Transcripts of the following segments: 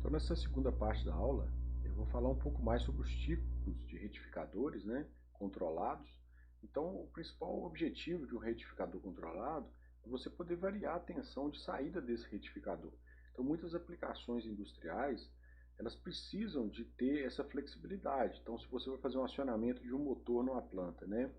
Então, nessa segunda parte da aula, eu vou falar um pouco mais sobre os tipos de retificadores, né, controlados. Então, o principal objetivo de um retificador controlado é você poder variar a tensão de saída desse retificador. Então, muitas aplicações industriais, elas precisam de ter essa flexibilidade. Então, se você vai fazer um acionamento de um motor numa planta, né,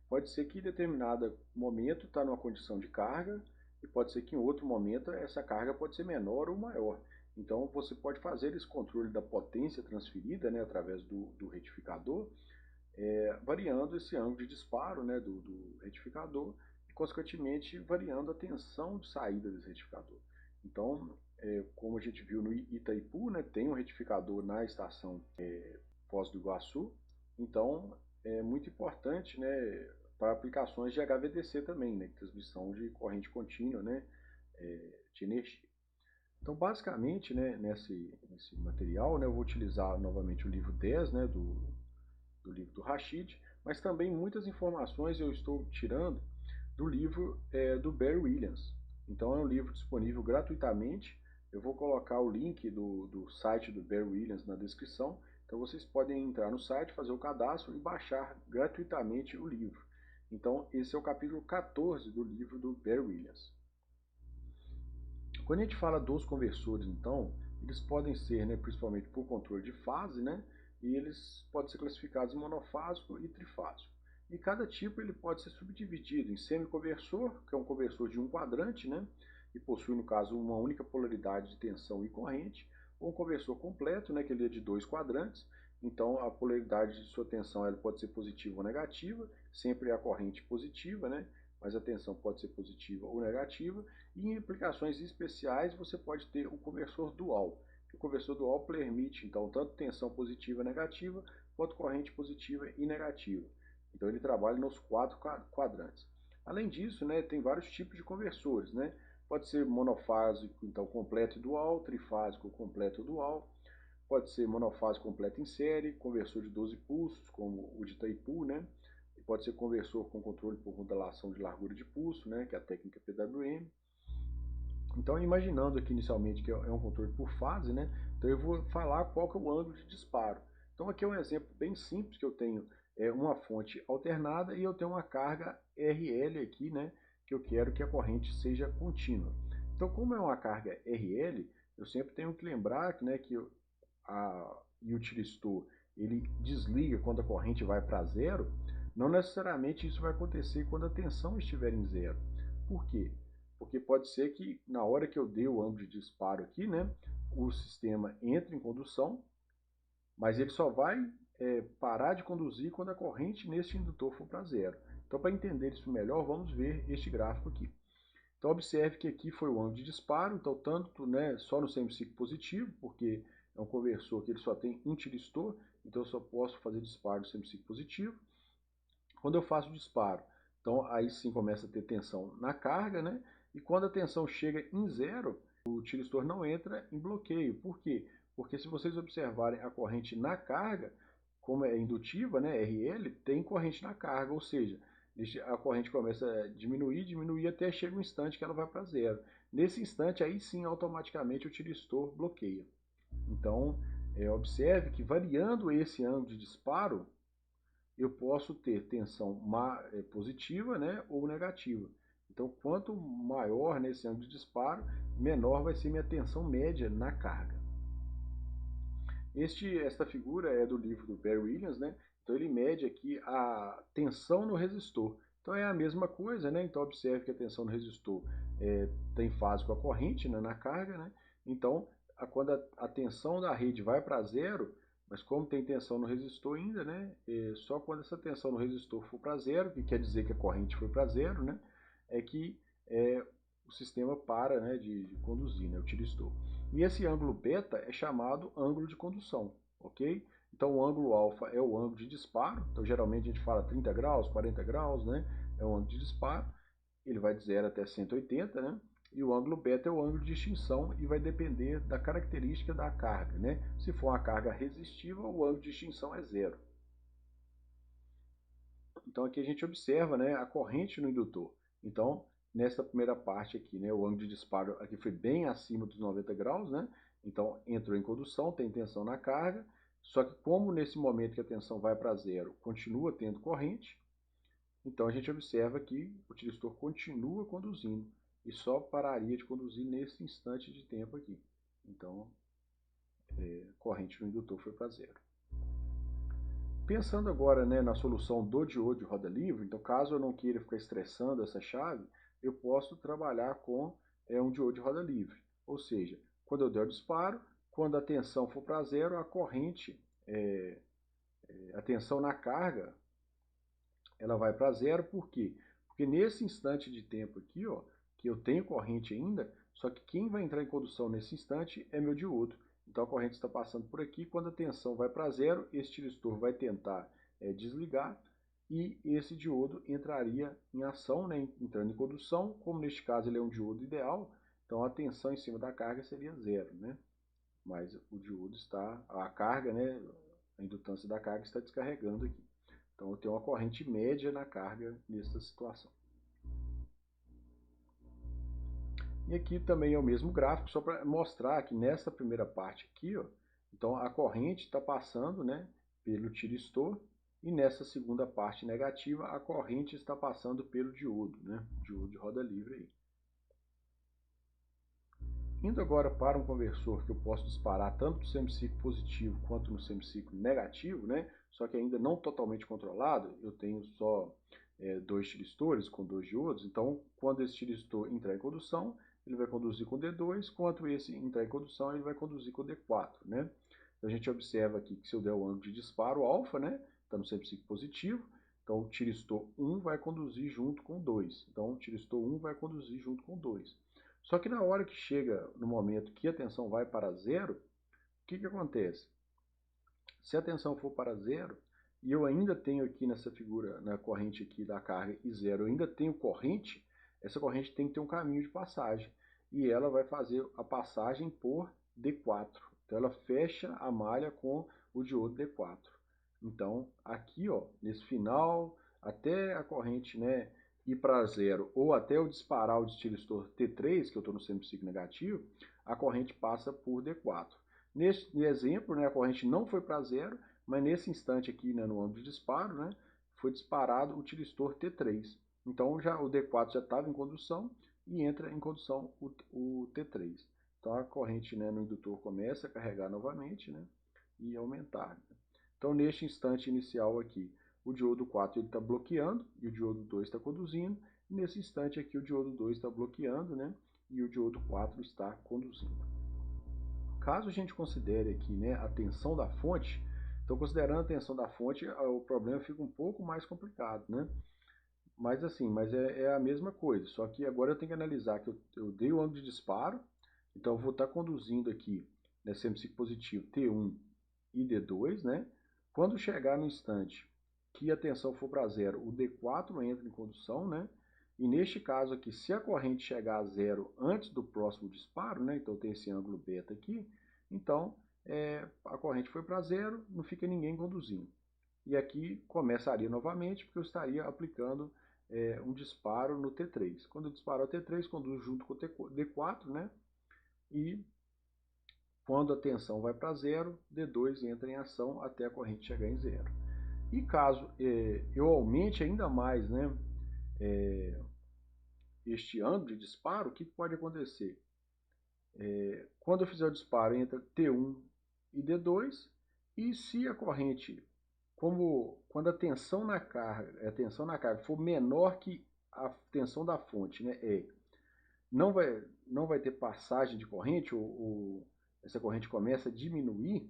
pode ser que em determinado momento está numa condição de carga, e pode ser que em outro momento essa carga pode ser menor ou maior. Então você pode fazer esse controle da potência transferida, né, através do retificador, variando esse ângulo de disparo, né, do retificador e consequentemente variando a tensão de saída desse retificador. Então, como a gente viu no Itaipu, né, tem um retificador na estação Foz do Iguaçu, então é muito importante, né, para aplicações de HVDC também, né, transmissão de corrente contínua, né, de energia. Então, basicamente, né, nesse material, né, eu vou utilizar novamente o livro 10, né, do livro do Rashid, mas também muitas informações eu estou tirando do livro do Barry Williams. Então, é um livro disponível gratuitamente. Eu vou colocar o link do site do Barry Williams na descrição. Então, vocês podem entrar no site, fazer o cadastro e baixar gratuitamente o livro. Então, esse é o capítulo 14 do livro do Barry Williams. Quando a gente fala dos conversores, então, eles podem ser, né, principalmente por controle de fase, né, e eles podem ser classificados em monofásico e trifásico. E cada tipo ele pode ser subdividido em semiconversor, que é um conversor de um quadrante, né, e possui, no caso, uma única polaridade de tensão e corrente, ou um conversor completo, né, que ele é de dois quadrantes. Então, a polaridade de sua tensão ela pode ser positiva ou negativa, sempre é a corrente positiva, né, mas a tensão pode ser positiva ou negativa, e em aplicações especiais você pode ter o conversor dual. O conversor dual permite, então, tanto tensão positiva e negativa, quanto corrente positiva e negativa. Então ele trabalha nos quatro quadrantes. Além disso, né, tem vários tipos de conversores, né? Pode ser monofásico, então completo e dual, trifásico, completo e dual. Pode ser monofásico completo em série, conversor de 12 pulsos, como o de Itaipu, né? E pode ser conversor com controle por modulação de largura de pulso, né, que é a técnica PWM. Então, imaginando aqui inicialmente que é um controle por fase, né, então eu vou falar qual que é o ângulo de disparo. Então aqui é um exemplo bem simples que eu tenho uma fonte alternada e eu tenho uma carga RL aqui, né, que eu quero que a corrente seja contínua. Então, como é uma carga RL, eu sempre tenho que lembrar que, né, que o utilistor ele desliga quando a corrente vai para zero. Não necessariamente isso vai acontecer quando a tensão estiver em zero. Por quê? Porque pode ser que na hora que eu dei o ângulo de disparo aqui, né, o sistema entre em condução, mas ele só vai parar de conduzir quando a corrente neste indutor for para zero. Então, para entender isso melhor, vamos ver este gráfico aqui. Então, observe que aqui foi o ângulo de disparo, então tanto, né, só no semiciclo positivo, porque é um conversor que ele só tem um tiristor, então eu só posso fazer disparo no semiciclo positivo. Quando eu faço o disparo, então aí sim começa a ter tensão na carga, né? E quando a tensão chega em zero, o tiristor não entra em bloqueio. Por quê? Porque se vocês observarem a corrente na carga, como é indutiva, né, RL, tem corrente na carga, ou seja, a corrente começa a diminuir até chega um instante que ela vai para zero. Nesse instante, aí sim, automaticamente o tiristor bloqueia. Então, observe que variando esse ângulo de disparo, eu posso ter tensão positiva, né, ou negativa. Então, quanto maior nesse ângulo de disparo, menor vai ser minha tensão média na carga. Esta figura é do livro do Barry Williams, né? Então ele mede aqui a tensão no resistor. Então é a mesma coisa, né? Então observe que a tensão no resistor tem fase com a corrente, né, na carga, né? Então quando a tensão da rede vai para zero, mas como tem tensão no resistor ainda, né? Só quando essa tensão no resistor for para zero, que quer dizer que a corrente foi para zero, né? É que o sistema para, né, de conduzir, né, o tiristor. E esse ângulo beta é chamado ângulo de condução, ok? Então o ângulo alfa é o ângulo de disparo, então geralmente a gente fala 30 graus, 40 graus, né? É o ângulo de disparo, ele vai de 0 até 180, né? E o ângulo beta é o ângulo de extinção e vai depender da característica da carga, né? Se for uma carga resistiva, o ângulo de extinção é zero. Então aqui a gente observa, né, a corrente no indutor. Então, nessa primeira parte aqui, né, o ângulo de disparo aqui foi bem acima dos 90 graus, né? Então, entrou em condução, tem tensão na carga, só que como nesse momento que a tensão vai para zero, continua tendo corrente, então a gente observa que o tiristor continua conduzindo e só pararia de conduzir nesse instante de tempo aqui. Então, a corrente no indutor foi para zero. Pensando agora, né, na solução do diodo de roda livre, então caso eu não queira ficar estressando essa chave, eu posso trabalhar com um diodo de roda livre. Ou seja, quando eu der o disparo, quando a tensão for para zero, a corrente, a tensão na carga, ela vai para zero. Por quê? Porque nesse instante de tempo aqui, ó, que eu tenho corrente ainda, só que quem vai entrar em condução nesse instante é meu diodo. Então a corrente está passando por aqui, quando a tensão vai para zero, esse tiristor vai tentar desligar e esse diodo entraria em ação, né, entrando em condução. Como neste caso ele é um diodo ideal, então a tensão em cima da carga seria zero, né? Mas o diodo está, a carga, né, a indutância da carga está descarregando aqui. Então eu tenho uma corrente média na carga nessa situação. E aqui também é o mesmo gráfico, só para mostrar que nessa primeira parte aqui, ó, então a corrente está passando, né, pelo tiristor, e nessa segunda parte negativa a corrente está passando pelo diodo, né, diodo de roda livre aí. Indo agora para um conversor que eu posso disparar tanto no semiciclo positivo quanto no semiciclo negativo, né, só que ainda não totalmente controlado, eu tenho só dois tiristores com dois diodos, então quando esse tiristor entrar em condução, ele vai conduzir com D2, quanto esse entrar em condução, ele vai conduzir com D4, né? Então a gente observa aqui que se eu der o ângulo de disparo alfa, né, está no semiciclo positivo, então o tiristor 1 vai conduzir junto com 2. Então o tiristor 1 vai conduzir junto com 2. Só que na hora que chega no momento que a tensão vai para zero, o que acontece? Se a tensão for para zero, e eu ainda tenho aqui nessa figura, na corrente aqui da carga e zero, eu ainda tenho corrente, essa corrente tem que ter um caminho de passagem. E ela vai fazer a passagem por D4. Então ela fecha a malha com o diodo D4. Então aqui, ó, nesse final, até a corrente, né, ir para zero, ou até eu disparar o tiristor T3, que eu estou no semiciclo negativo, a corrente passa por D4. Nesse exemplo, né, a corrente não foi para zero, mas nesse instante aqui, né, no âmbito de disparo, né, foi disparado o tiristor T3. Então já, o D4 já estava em condução e entra em condução o T3. Então a corrente, né, no indutor começa a carregar novamente, né, e aumentar. Então neste instante inicial aqui, o diodo 4 está bloqueando e o diodo 2 está conduzindo. E nesse instante aqui o diodo 2 está bloqueando, né, e o diodo 4 está conduzindo. Caso a gente considere aqui, né, a tensão da fonte, então considerando a tensão da fonte, o problema fica um pouco mais complicado, né? Mas assim, é a mesma coisa, só que agora eu tenho que analisar que eu dei o ângulo de disparo, então eu vou estar conduzindo aqui nesse semiciclo positivo T1 e D2, né? Quando chegar no instante que a tensão for para zero, o D4 entra em condução, né? E neste caso aqui, se a corrente chegar a zero antes do próximo disparo, né? Então tem esse ângulo beta aqui, então a corrente foi para zero, não fica ninguém conduzindo. E aqui começaria novamente, porque eu estaria aplicando um disparo no T3. Quando eu disparar o T3, conduz junto com o D4, né? E quando a tensão vai para zero, D2 entra em ação até a corrente chegar em zero. E caso eu aumente ainda mais, né, este ângulo de disparo, o que pode acontecer? Quando eu fizer o disparo entre T1 e D2, e se a corrente, quando a tensão na carga for menor que a tensão da fonte, né, não vai ter passagem de corrente, ou essa corrente começa a diminuir,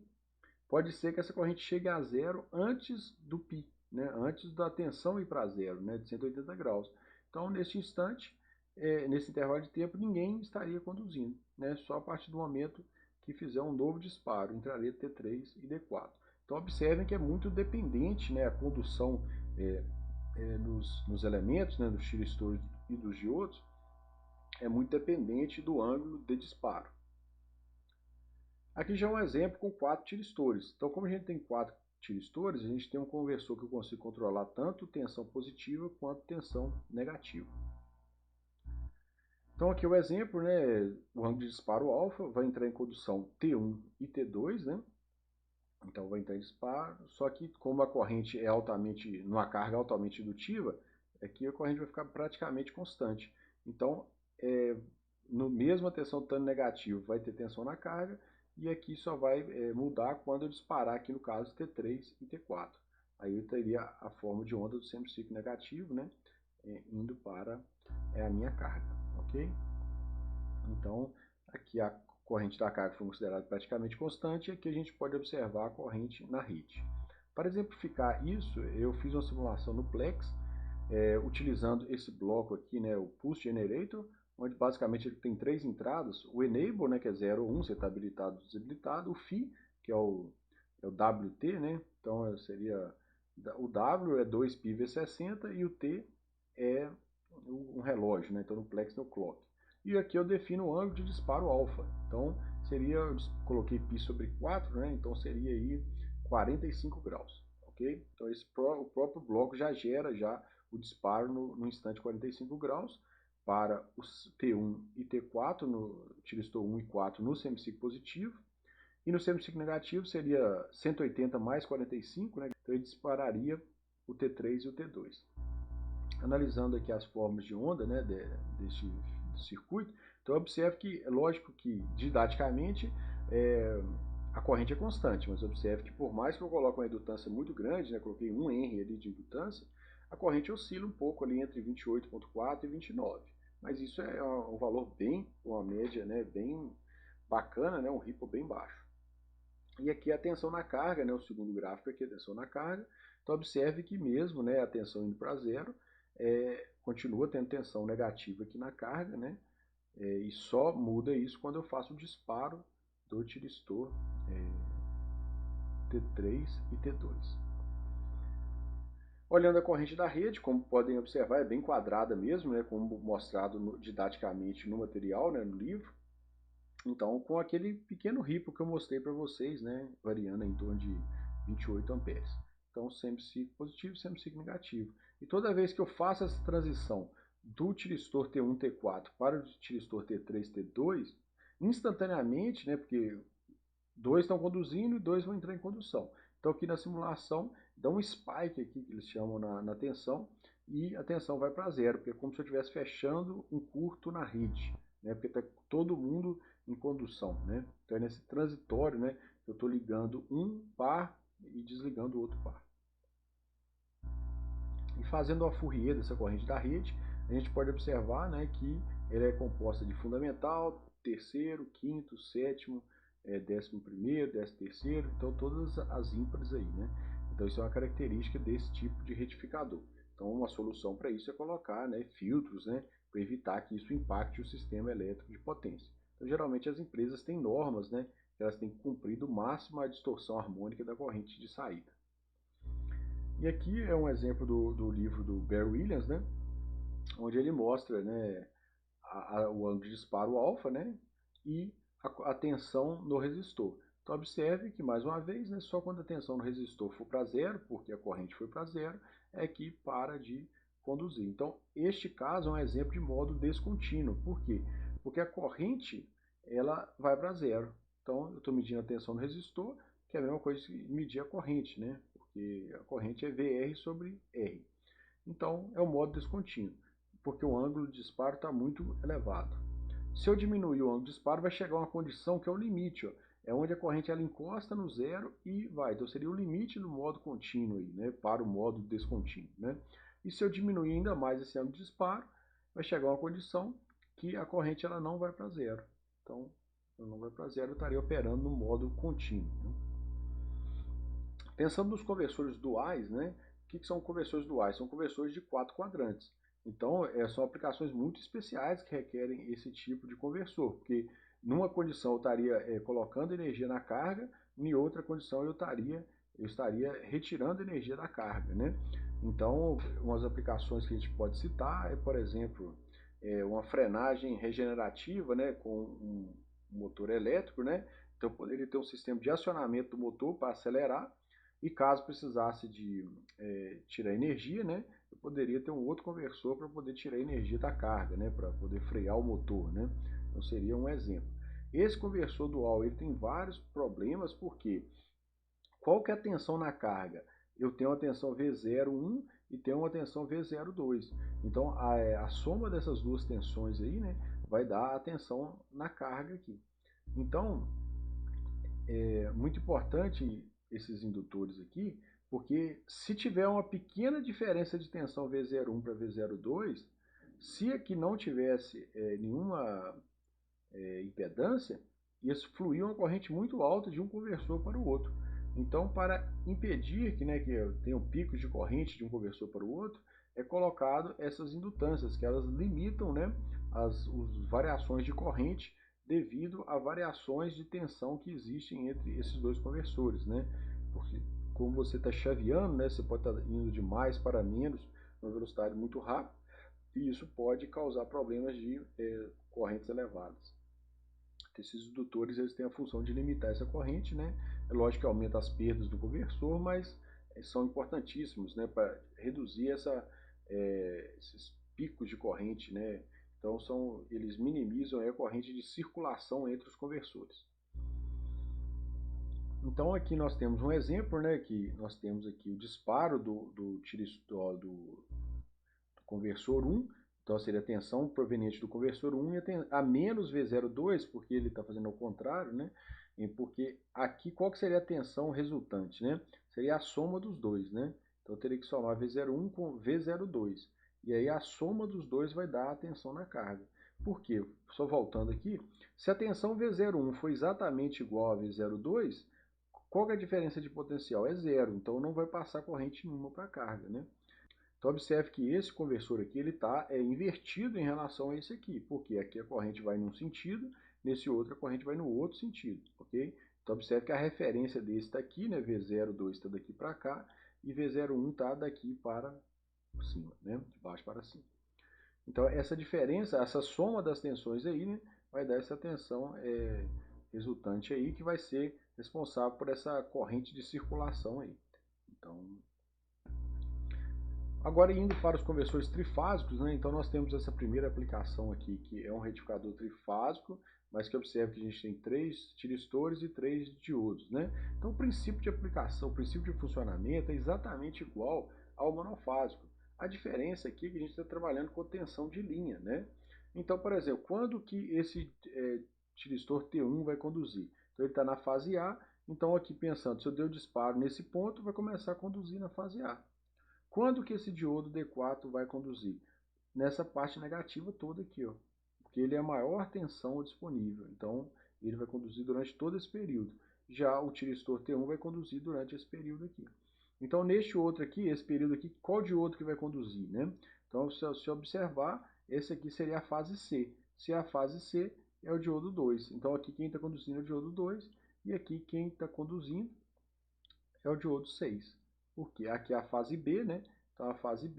pode ser que essa corrente chegue a zero antes do π, né, antes da tensão ir para zero, né, de 180 graus. Então, nesse instante, nesse intervalo de tempo, ninguém estaria conduzindo, né, só a partir do momento que fizer um novo disparo, entraria T3 e D4. Então, observem que é muito dependente, né, a condução nos elementos, né, dos tiristores e dos diodos, é muito dependente do ângulo de disparo. Aqui já é um exemplo com 4 tiristores. Então, como a gente tem 4 tiristores, a gente tem um conversor que eu consigo controlar tanto tensão positiva quanto tensão negativa. Então aqui o exemplo, né, o ângulo de disparo alfa vai entrar em condução T1 e T2, né? Então vai entrar em disparo, só que como a corrente é altamente, numa carga altamente indutiva, aqui a corrente vai ficar praticamente constante. Então, no mesmo a tensão tano negativo vai ter tensão na carga, e aqui só vai mudar quando eu disparar aqui no caso T3 e T4. Aí eu teria a forma de onda do semiciclo negativo, né, indo para a minha carga, ok? Então, aqui a corrente da carga foi considerada praticamente constante e aqui a gente pode observar a corrente na rede. Para exemplificar isso, eu fiz uma simulação no Plex, utilizando esse bloco aqui, né, o Pulse Generator, onde basicamente ele tem três entradas, o Enable, né, que é 0 ou 1, você está habilitado ou desabilitado, o Phi, que é o WT, né, então seria, o W é 2π × 60 e o T é um relógio, né, então no Plex tem o Clock. E aqui eu defino o ângulo de disparo alfa. Então seria, eu coloquei π sobre 4, né? Então seria aí 45 graus, ok? Então o próprio bloco já gera o disparo no instante 45 graus para os T1 e T4, no tiristor 1 e 4 no semiciclo positivo. E no semiciclo negativo seria 180 mais 45, né? Então ele dispararia o T3 e o T2. Analisando aqui as formas de onda, né, deste circuito, então observe que, é lógico que didaticamente a corrente é constante, mas observe que por mais que eu coloque uma indutância muito grande, né, coloquei 1 Henry ali de indutância, a corrente oscila um pouco ali entre 28,4 e 29. Mas isso é um valor bem, uma média, né, bem bacana, né, um ripple bem baixo. E aqui a tensão na carga, né, o segundo gráfico aqui é a tensão na carga. Então observe que mesmo, né, a tensão indo para zero, continua tendo tensão negativa aqui na carga, né? E só muda isso quando eu faço o disparo do tiristor T3 e T2. Olhando a corrente da rede, como podem observar, é bem quadrada mesmo, né, como mostrado didaticamente no material, né, no livro. Então, com aquele pequeno ripple que eu mostrei para vocês, né, variando em torno de 28 amperes. Então, semiciclo positivo, semiciclo negativo. E toda vez que eu faço essa transição do tiristor T1, T4 para o tiristor T3, T2, instantaneamente, né, porque dois estão conduzindo e dois vão entrar em condução. Então, aqui na simulação, dá um spike aqui, que eles chamam na tensão, e a tensão vai para zero, porque é como se eu estivesse fechando um curto na rede, né, porque está todo mundo em condução, né? Então é nesse transitório, né, eu estou ligando um par e desligando o outro par. E fazendo a Fourier dessa corrente da rede, a gente pode observar, né, que ela é composta de fundamental, terceiro, quinto, sétimo, 11º, 13º, então todas as ímpares aí, né? Então isso é uma característica desse tipo de retificador. Então uma solução para isso é colocar, né, filtros, né, para evitar que isso impacte o sistema elétrico de potência. Então geralmente as empresas têm normas, né, que elas têm que cumprir do máximo a distorção harmônica da corrente de saída. E aqui é um exemplo do livro do Barry Williams, né, onde ele mostra, né, o ângulo de disparo alfa, né, e a tensão no resistor. Então observe que, mais uma vez, né, só quando a tensão no resistor for para zero, porque a corrente foi para zero, é que para de conduzir. Então este caso é um exemplo de modo descontínuo. Por quê? Porque a corrente ela vai para zero. Então eu estou medindo a tensão no resistor, que é a mesma coisa que medir a corrente, né? Porque a corrente é VR sobre R. Então é o modo descontínuo, porque o ângulo de disparo está muito elevado. Se eu diminuir o ângulo de disparo, vai chegar a uma condição que é o limite, ó. É onde a corrente ela encosta no zero e vai. Então seria o limite do modo contínuo aí, né, para o modo descontínuo, né? E se eu diminuir ainda mais esse ângulo de disparo, vai chegar a uma condição que a corrente ela não vai para zero. Então, ela não vai para zero, eu estaria operando no modo contínuo, né? Pensando nos conversores duais, né? O que são conversores duais? São conversores de 4 quadrantes. Então, são aplicações muito especiais que requerem esse tipo de conversor, porque numa condição eu estaria colocando energia na carga, em outra condição eu estaria retirando energia da carga, né? Então, umas aplicações que a gente pode citar é, por exemplo, uma frenagem regenerativa, né, com um motor elétrico, né? Então, eu poderia ter um sistema de acionamento do motor para acelerar, e caso precisasse de tirar energia, né, eu poderia ter um outro conversor para poder tirar a energia da carga, né, para poder frear o motor, né? Então seria um exemplo. Esse conversor dual ele tem vários problemas, porque qual que é a tensão na carga? Eu tenho uma tensão V01 e tenho uma tensão V02. Então a soma dessas duas tensões aí, né, vai dar a tensão na carga aqui. Então é muito importante esses indutores aqui, porque se tiver uma pequena diferença de tensão V01 para V02, se aqui não tivesse nenhuma impedância, ia fluir uma corrente muito alta de um conversor para o outro. Então, para impedir que tenham picos de corrente de um conversor para o outro, é colocado essas indutâncias, que elas limitam, né, as variações de corrente devido a variações de tensão que existem entre esses dois conversores, né? Porque como você está chaveando, né, você pode estar indo de mais para menos numa velocidade muito rápida, e isso pode causar problemas de correntes elevadas. Esses indutores eles têm a função de limitar essa corrente, né? É lógico que aumenta as perdas do conversor, mas são importantíssimos, né, para reduzir esses picos de corrente, né? Então eles minimizam a corrente de circulação entre os conversores. Então aqui nós temos um exemplo, né, que nós temos aqui o disparo do conversor 1, então seria a tensão proveniente do conversor 1 e a menos V02, porque ele está fazendo ao contrário, né? Porque aqui qual que seria a tensão resultante, né? Seria a soma dos dois, né? Então eu teria que somar V01 com V02. E aí a soma dos dois vai dar a tensão na carga. Por quê? Só voltando aqui, se a tensão V01 for exatamente igual a V02, qual é a diferença de potencial? É zero, então não vai passar corrente nenhuma para a carga, né? Então observe que esse conversor aqui ele está invertido em relação a esse aqui, porque aqui a corrente vai num sentido, nesse outro a corrente vai no outro sentido, ok? Então observe que a referência desse está aqui, né? V02 está daqui para cá e V01 está daqui para cima, né? De baixo para cima. Então essa diferença, essa soma das tensões aí, né, vai dar essa tensão resultante aí que vai ser responsável por essa corrente de circulação aí. Então agora indo para os conversores trifásicos, né, então nós temos essa primeira aplicação aqui, que é um retificador trifásico, mas que observe que a gente tem 3 tiristores e 3 diodos, né? Então o princípio de aplicação, o princípio de funcionamento é exatamente igual ao monofásico. A diferença aqui é que a gente está trabalhando com tensão de linha, né? Então, por exemplo, quando que esse tiristor T1 vai conduzir? Então ele está na fase A, então aqui pensando, se eu der o disparo nesse ponto, vai começar a conduzir na fase A. Quando que esse diodo D4 vai conduzir? Nessa parte negativa toda aqui, ó, porque ele é a maior tensão disponível. Então, ele vai conduzir durante todo esse período. Já o tiristor T1 vai conduzir durante esse período aqui. Então, neste outro aqui, esse período aqui, qual diodo que vai conduzir, né? Então, se observar, esse aqui seria a fase C. Se é a fase C, é o diodo 2. Então, aqui quem está conduzindo é o diodo 2 e aqui quem está conduzindo é o diodo 6. Porque aqui é a fase B, né? Então a fase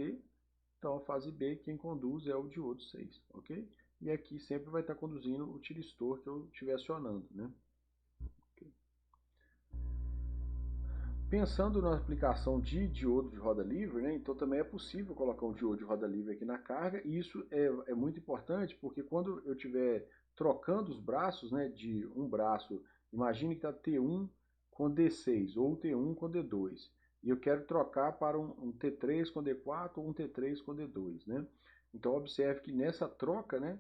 B, quem conduz é o diodo 6, ok? E aqui sempre vai estar conduzindo o tiristor que eu estiver acionando, né? Okay. Pensando na aplicação de diodo de roda livre, né? Então também é possível colocar um diodo de roda livre aqui na carga, e isso é muito importante, porque quando eu estiver trocando os braços, né, de um braço, imagine que está T1 com D6, ou T1 com D2, e eu quero trocar para um T3 com D4 ou um T3 com D2, né? Então observe que nessa troca, né,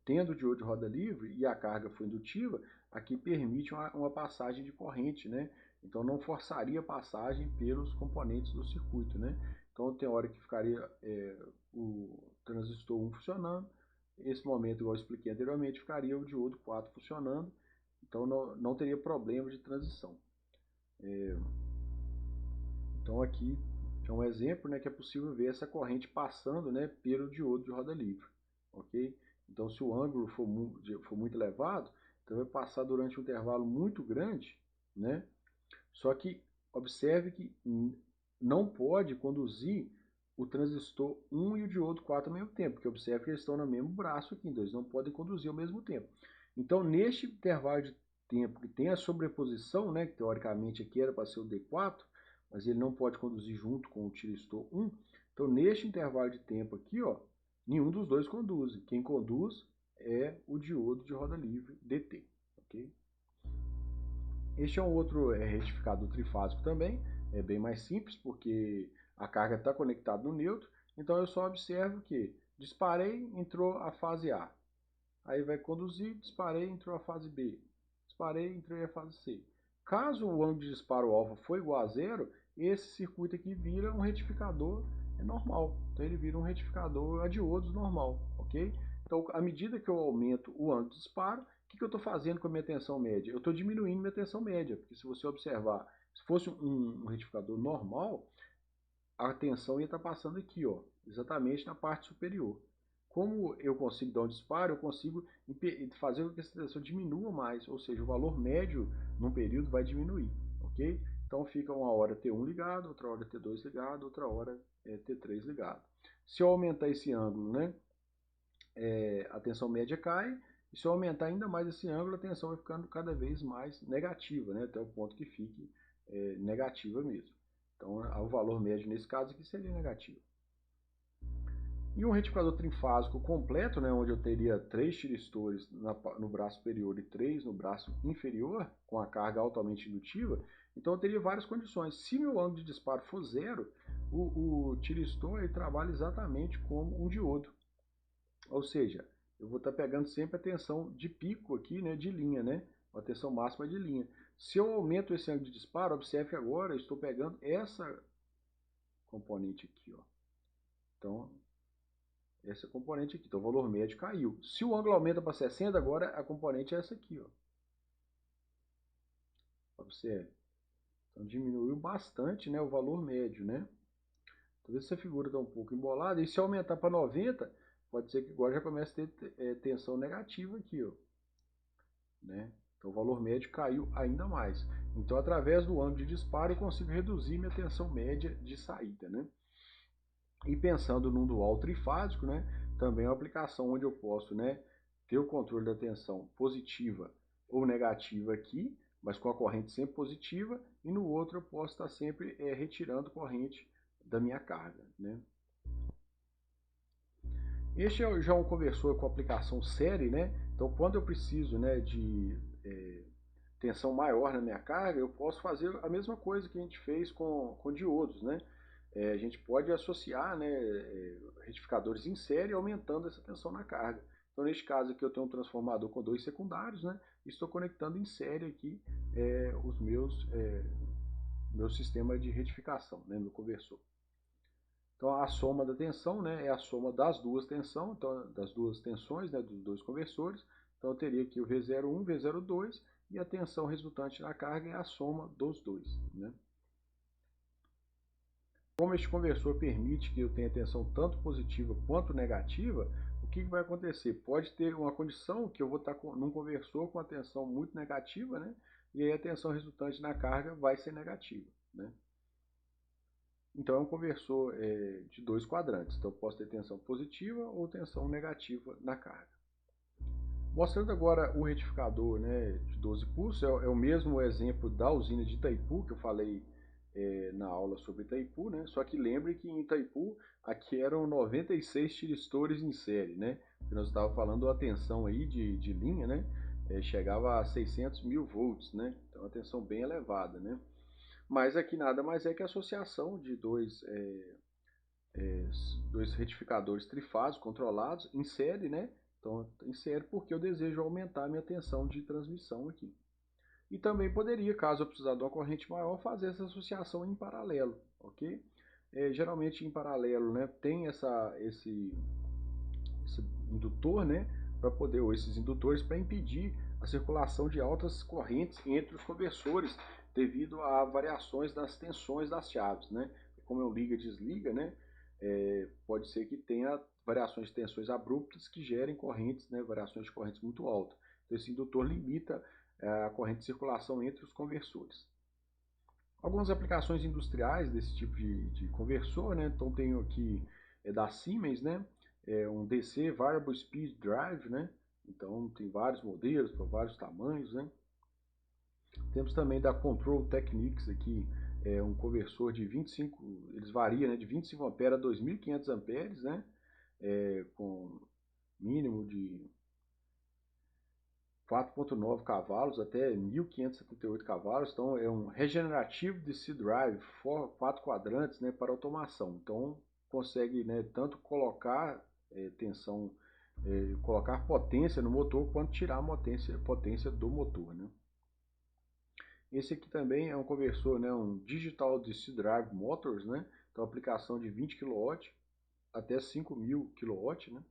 tendo o diodo de roda livre e a carga for indutiva, aqui permite uma passagem de corrente, né? Então não forçaria a passagem pelos componentes do circuito, né? Então tem hora que ficaria o transistor 1 funcionando, esse momento, igual eu expliquei anteriormente, ficaria o diodo 4 funcionando, então não teria problema de transição. Então aqui é um exemplo, né, que é possível ver essa corrente passando, né, pelo diodo de roda livre, ok? Então se o ângulo for muito elevado, então vai passar durante um intervalo muito grande, né? Só que observe que não pode conduzir o transistor 1 e o diodo 4 ao mesmo tempo, porque observe que eles estão no mesmo braço aqui, então eles não podem conduzir ao mesmo tempo. Então neste intervalo de tempo que tem a sobreposição, né, que teoricamente aqui era para ser o D4, mas ele não pode conduzir junto com o tiristor 1. Então, neste intervalo de tempo aqui, ó, nenhum dos dois conduz. Quem conduz é o diodo de roda livre DT. Okay? Este é um outro retificador trifásico também, é bem mais simples, porque a carga está conectada no neutro, então eu só observo que disparei, entrou a fase A. Aí vai conduzir, disparei, entrou a fase B. Disparei, entrei a fase C. Caso o ângulo de disparo alfa for igual a zero, esse circuito aqui vira um retificador normal. Então ele vira um retificador a diodos normal, ok? Então, à medida que eu aumento o ângulo de disparo, o que eu estou fazendo com a minha tensão média? Eu estou diminuindo minha tensão média, porque se você observar, se fosse um retificador normal, a tensão ia estar passando aqui, ó, exatamente na parte superior. Como eu consigo dar um disparo, eu consigo fazer com que essa tensão diminua mais, ou seja, o valor médio num período vai diminuir, ok? Então fica uma hora T1 ligado, outra hora T2 ligado, outra hora T3 ligado. Se eu aumentar esse ângulo, né, a tensão média cai, e se eu aumentar ainda mais esse ângulo, a tensão vai ficando cada vez mais negativa, né, até o ponto que fique negativa mesmo. Então o valor médio nesse caso aqui seria negativo. E um retificador trifásico completo, né, onde eu teria 3 tiristores no braço superior e 3 no braço inferior, com a carga altamente indutiva, então eu teria várias condições. Se meu ângulo de disparo for zero, o tiristor ele trabalha exatamente como um diodo. Ou seja, eu vou estar pegando sempre a tensão de pico aqui, né, de linha, né, a tensão máxima de linha. Se eu aumento esse ângulo de disparo, observe que agora eu estou pegando essa componente aqui, ó. Então, essa componente aqui, então o valor médio caiu. Se o ângulo aumenta para 60, agora a componente é essa aqui, ó. Observe. Então diminuiu bastante, né, o valor médio, né? Talvez essa figura está um pouco embolada. E se aumentar para 90, pode ser que agora já comece a ter tensão negativa aqui, ó. Né? Então o valor médio caiu ainda mais. Então através do ângulo de disparo eu consigo reduzir minha tensão média de saída, né? E pensando num dual trifásico, né, também é uma aplicação onde eu posso, né, ter o controle da tensão positiva ou negativa aqui, mas com a corrente sempre positiva, e no outro eu posso estar sempre retirando corrente da minha carga. Né. Este é já um conversor com aplicação série, né, então quando eu preciso, né, de tensão maior na minha carga, eu posso fazer a mesma coisa que a gente fez com diodos, né. A gente pode associar, né, retificadores em série aumentando essa tensão na carga. Então, neste caso aqui eu tenho um transformador com 2 secundários, né, e estou conectando em série aqui os meu sistema de retificação, né, meu conversor. Então a soma da tensão, né, é a soma das duas tensões, então, das duas tensões, né, dos dois conversores. Então eu teria aqui o V01, V02 e a tensão resultante na carga é a soma dos dois. Né. Como este conversor permite que eu tenha tensão tanto positiva quanto negativa, o que vai acontecer? Pode ter uma condição que eu vou estar num conversor com a tensão muito negativa, né? E aí a tensão resultante na carga vai ser negativa. Né? Então é um conversor de 2 quadrantes. Então eu posso ter tensão positiva ou tensão negativa na carga. Mostrando agora o retificador, né, de 12 pulsos, é o mesmo exemplo da usina de Itaipu que eu falei na aula sobre Itaipu, né? Só que lembre que em Itaipu aqui eram 96 tiristores em série, né? Nós estávamos falando a tensão aí de linha, né? Chegava a 600 mil volts, né? Então a tensão bem elevada, né? Mas aqui nada mais é que a associação de dois retificadores trifásicos controlados em série, né? Então em série porque eu desejo aumentar a minha tensão de transmissão aqui. E também poderia, caso eu precisar de uma corrente maior, fazer essa associação em paralelo, ok? Geralmente em paralelo, né, tem esse indutor, né, para poder, ou esses indutores para impedir a circulação de altas correntes entre os conversores devido a variações das tensões das chaves, né? Como é um liga e desliga, né, pode ser que tenha variações de tensões abruptas que gerem correntes, né, variações de correntes muito altas. Então esse indutor limita a corrente de circulação entre os conversores. Algumas aplicações industriais desse tipo de conversor, né? Então tenho aqui da Siemens, né? Um DC Variable Speed Drive, né? Então tem vários modelos para vários tamanhos, né? Temos também da Control Techniques aqui, é um conversor de 25, eles variam, né, de 25 amperes a 2.500 amperes, né, com mínimo de 4.9 cavalos até 1.578 cavalos. Então é um regenerativo DC Drive, 4 quadrantes, né, para automação. Então consegue, né, tanto colocar tensão, colocar potência no motor, quanto tirar a potência do motor, né. Esse aqui também é um conversor, né, um Digital DC Drive Motors, né, então aplicação de 20 kW até 5.000 kW, né.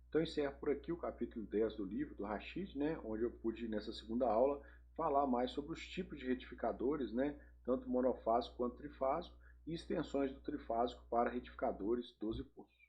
Então encerro por aqui o capítulo 10 do livro do Rashid, né, onde eu pude, nessa segunda aula, falar mais sobre os tipos de retificadores, né, tanto monofásico quanto trifásico, e extensões do trifásico para retificadores 12 poços.